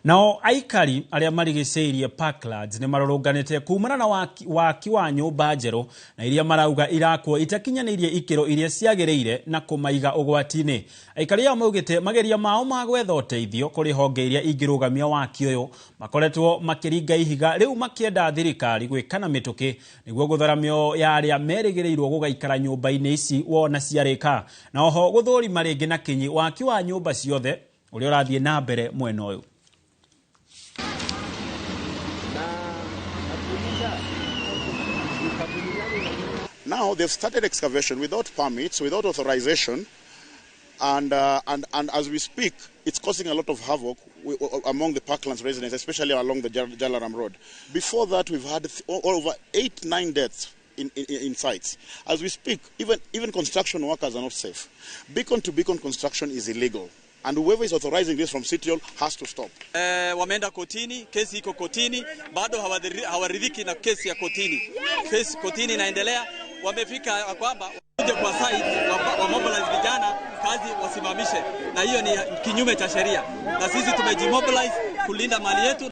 Nao aikari aria marigiceirie Parklands ne marorunganite kumana na waaki wa nyũmba njerũ na iria marauga irakwo itakinyanirie ikiro iria ciagereire na kumaiga ugwatini. Aikari ao maugite mageria mao ma gwetha uteithio kuri honge iria ingirugamia waaki uyu makoretwo makiringa ihiga riu makienda thirikari gwikana mituki niguo gutharamio ya aria merigireirwo gugaikara nyũmba-ini ici wona ciarika. Na oho guthurima ringi na kinyi waaki wa nyũmba ciothe uria urathie na mbere mwena uyu. Now they've started excavation without permits, without authorization, and as we speak, it's causing a lot of havoc among the Parklands residents, especially along the Jalaram Road. Before that, we've had over 8-9 deaths in sites. As we speak, even construction workers are not safe. Beacon-to-beacon construction is illegal. And whoever is authorizing this from City Hall has to stop. Wameenda kotini, kesi iko kotini, bado hawaridhiki na kesi ya kotini. Kesi kotini inaendelea, wamefika kwamba uje kwa site wa mobilize vijana kazi wasimamishe, na hiyo ni kinyume cha sheria. Na sisi tumejimobilize kulinda mali yetu.